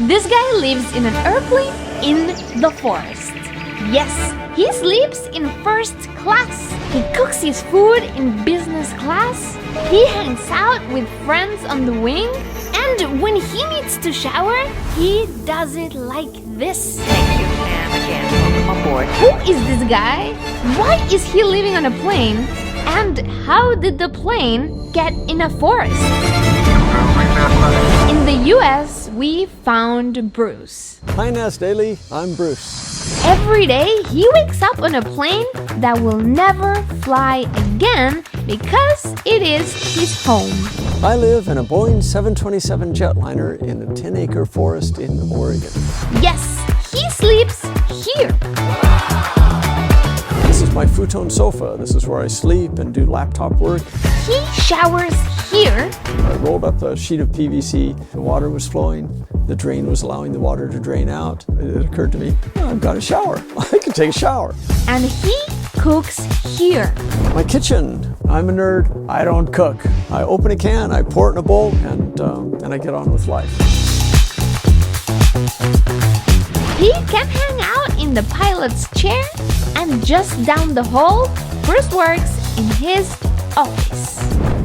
This guy lives in an airplane in the forest. Yes, he sleeps in first class. He cooks his food in business class. He hangs out with friends on the wing. And when he needs to shower, he does it like this. Thank you, and again, welcome aboard. Who is this guy? Why is he living on a plane? And how did the plane get in a forest? In the US, we found Bruce. Hi NAS Daily, I'm Bruce. Every day, he wakes up on a plane that will never fly again because it is his home. I live in a Boeing 727 jetliner in a 10-acre forest in Oregon. Yes, he sleeps here. This is my futon sofa. This is where I sleep and do laptop work. He showers here. I rolled up a sheet of PVC. The water was flowing. The drain was allowing the water to drain out. It occurred to me, oh, I've got a shower. I can take a shower. And he cooks here. My kitchen. I'm a nerd. I don't cook. I open a can, I pour it in a bowl, and I get on with life. He can hang out in the pilot's chair, and just down the hall, Bruce works in his office.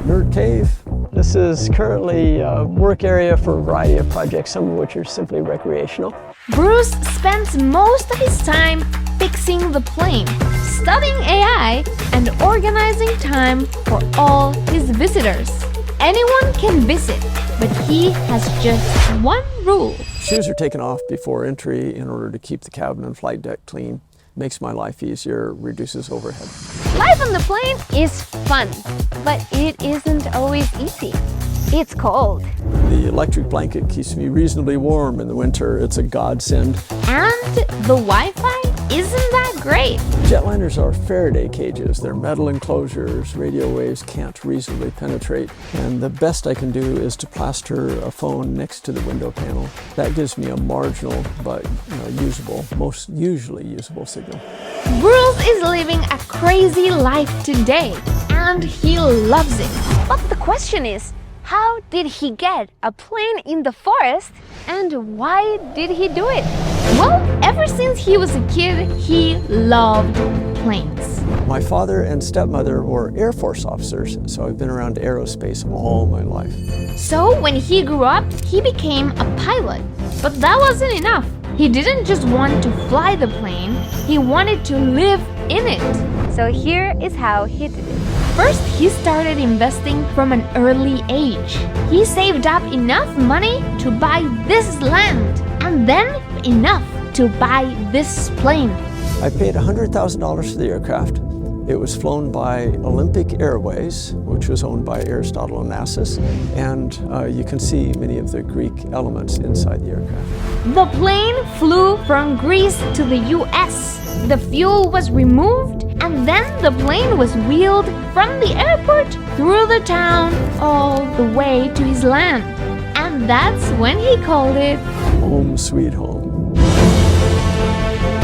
Nerd Cave. This is currently a work area for a variety of projects, some of which are simply recreational. Bruce spends most of his time fixing the plane, studying AI, and organizing time for all his visitors. Anyone can visit, but he has just one rule. Shoes are taken off before entry in order to keep the cabin and flight deck clean. Makes my life easier, reduces overhead. Life on the plane is fun, but it isn't always easy. It's cold. The electric blanket keeps me reasonably warm in the winter. It's a godsend. And the Wi-Fi isn't that great. Jetliners are Faraday cages. They're metal enclosures. Radio waves can't reasonably penetrate. And the best I can do is to plaster a phone next to the window panel. That gives me a marginal but usable, most usually usable signal. Bruce is living a crazy life today, and he loves it. But the question is, how did he get a plane in the forest, and why did he do it? Well, ever since he was a kid, he loved planes. My father and stepmother were Air Force officers, so I've been around aerospace all my life. So when he grew up, he became a pilot. But that wasn't enough. He didn't just want to fly the plane, he wanted to live in it. So here is how he did it. First, he started investing from an early age. He saved up enough money to buy this land, and then enough to buy this plane. I paid $100,000 for the aircraft. It was flown by Olympic Airways, which was owned by Aristotle Onassis, and you can see many of the Greek elements inside the aircraft. The plane flew from Greece to the US. The fuel was removed, and then the plane was wheeled from the airport through the town all the way to his land. And that's when he called it Home sweet home.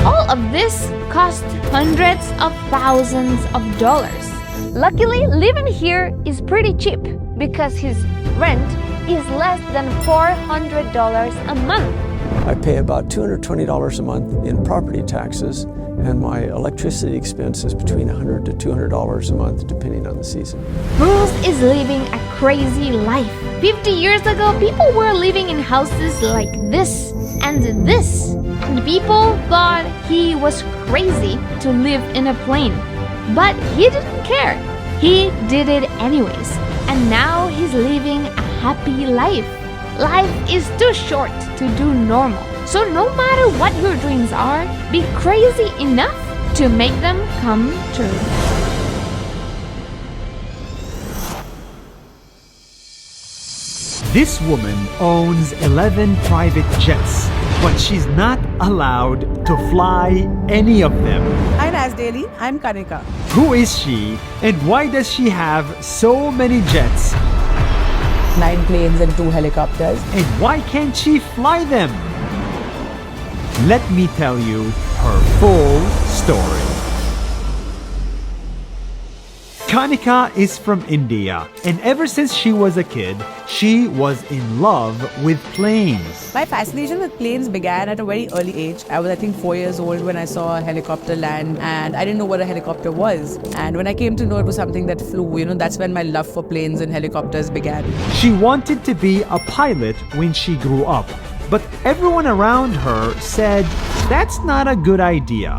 All of this cost hundreds of thousands of dollars. Luckily, living here is pretty cheap because his rent is less than $400 a month. I pay about $220 a month in property taxes, and my electricity expense is between $100 to $200 a month, depending on the season. Bruce is living a crazy life. 50 years ago, people were living in houses like this and this, and people thought he was crazy to live in a plane. But he didn't care. He did it anyways, and now he's living a happy life. Life is too short to do normal. So no matter what your dreams are, be crazy enough to make them come true. This woman owns 11 private jets, but she's not allowed to fly any of them. Hi NAS Daily, I'm Kanika. Who is she, and why does she have so many jets? 9 planes and 2 helicopters. And why can't she fly them? Let me tell you her full story. Kanika is from India, and ever since she was a kid, she was in love with planes. My fascination with planes began at a very early age. I was, I think, 4 years old when I saw a helicopter land, and I didn't know what a helicopter was. And when I came to know it was something that flew, that's when my love for planes and helicopters began. She wanted to be a pilot when she grew up, but everyone around her said that's not a good idea.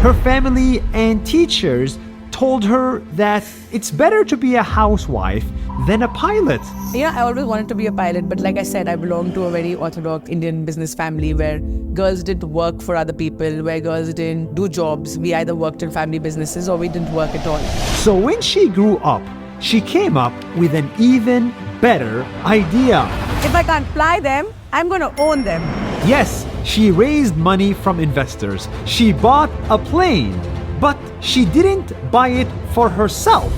Her family and teachers told her that it's better to be a housewife than a pilot. I always wanted to be a pilot, but like I said, I belong to a very orthodox Indian business family where girls didn't work for other people, where girls didn't do jobs. We either worked in family businesses or we didn't work at all. So when she grew up, she came up with an even better idea. If I can't fly them, I'm going to own them. Yes, she raised money from investors. She bought a plane, but she didn't buy it for herself.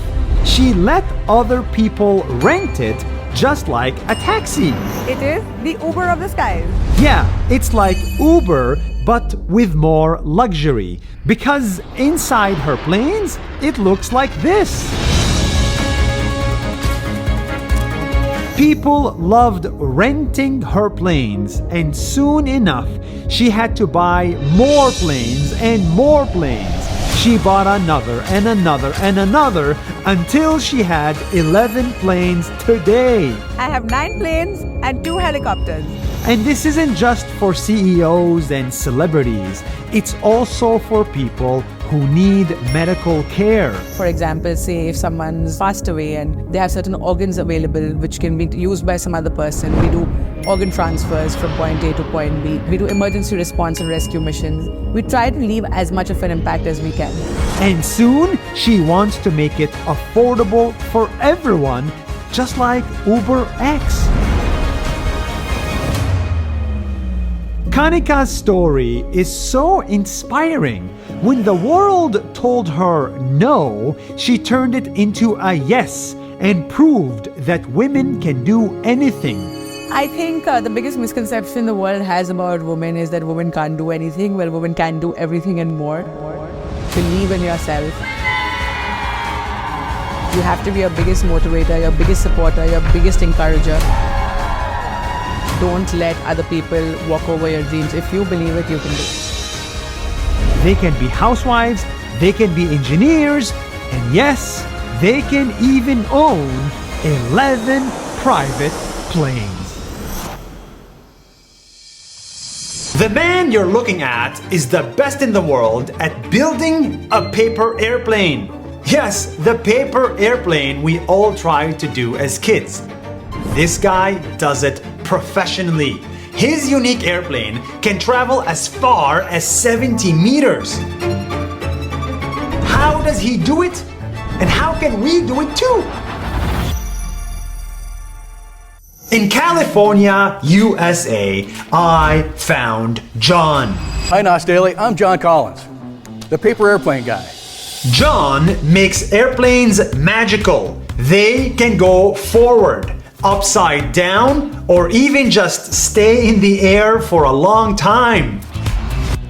She let other people rent it just like a taxi. It is the Uber of the skies. Yeah, it's like Uber, but with more luxury. Because inside her planes, it looks like this. People loved renting her planes, and soon enough, she had to buy more planes and more planes. She bought another and another and another until she had 11 planes today. I have 9 planes and 2 helicopters. And this isn't just for CEOs and celebrities. It's also for people who need medical care. For example, say if someone's passed away and they have certain organs available which can be used by some other person, we do organ transfers from point A to point B. We do emergency response and rescue missions. We try to leave as much of an impact as we can. And soon, she wants to make it affordable for everyone, just like UberX. Kanika's story is so inspiring. When the world told her no, she turned it into a yes and proved that women can do anything. I think the biggest misconception the world has about women is that women can't do anything. Well, women can do everything and more. Believe in yourself. You have to be your biggest motivator, your biggest supporter, your biggest encourager. Don't let other people walk over your dreams. If you believe it, you can do it. They can be housewives, they can be engineers, and yes, they can even own 11 private planes. The man you're looking at is the best in the world at building a paper airplane. Yes, the paper airplane we all tried to do as kids. This guy does it professionally. His unique airplane can travel as far as 70 meters. How does he do it? And how can we do it too? In California, USA, I found John. Hi, Nas Daily. I'm John Collins, the paper airplane guy. John makes airplanes magical. They can go forward, upside down, or even just stay in the air for a long time.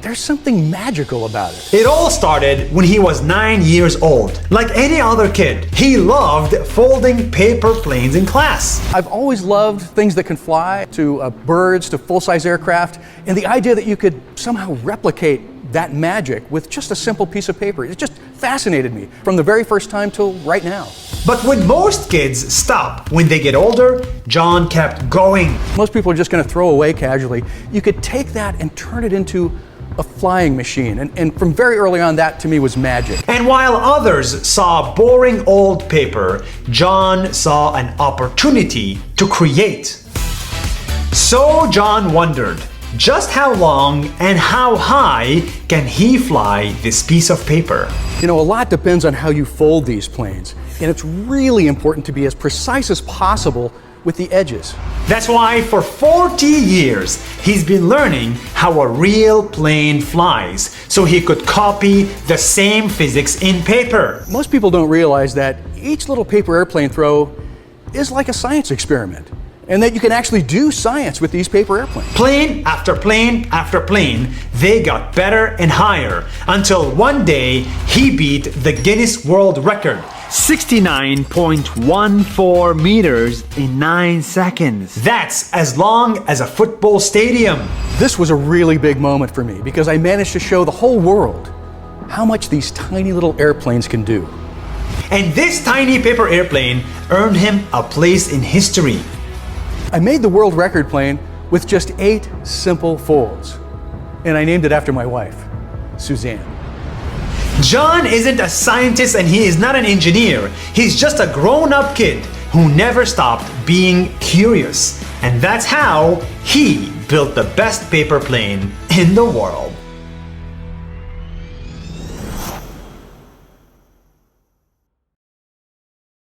There's something magical about it. It all started when he was 9 years old. Like any other kid, he loved folding paper planes in class. I've always loved things that can fly, to birds, to full-size aircraft, and the idea that you could somehow replicate that magic with just a simple piece of paper. It just fascinated me from the very first time till right now. But when most kids stop when they get older, John kept going. Most people are just going to throw away casually. You could take that and turn it into a flying machine. And from very early on, that to me was magic. And while others saw boring old paper, John saw an opportunity to create. So John wondered, just how long and how high can he fly this piece of paper? You know, a lot depends on how you fold these planes. And it's really important to be as precise as possible with the edges. That's why for 40 years, he's been learning how a real plane flies, so he could copy the same physics in paper. Most people don't realize that each little paper airplane throw is like a science experiment, and that you can actually do science with these paper airplanes. Plane after plane after plane, they got better and higher, until one day he beat the Guinness World Record 69.14 meters in 9 seconds. That's as long as a football stadium. This was a really big moment for me because I managed to show the whole world how much these tiny little airplanes can do. And this tiny paper airplane earned him a place in history. I made the world record plane with just 8 simple folds, and I named it after my wife, Suzanne. John isn't a scientist and he is not an engineer. He's just a grown-up kid who never stopped being curious. And that's how he built the best paper plane in the world.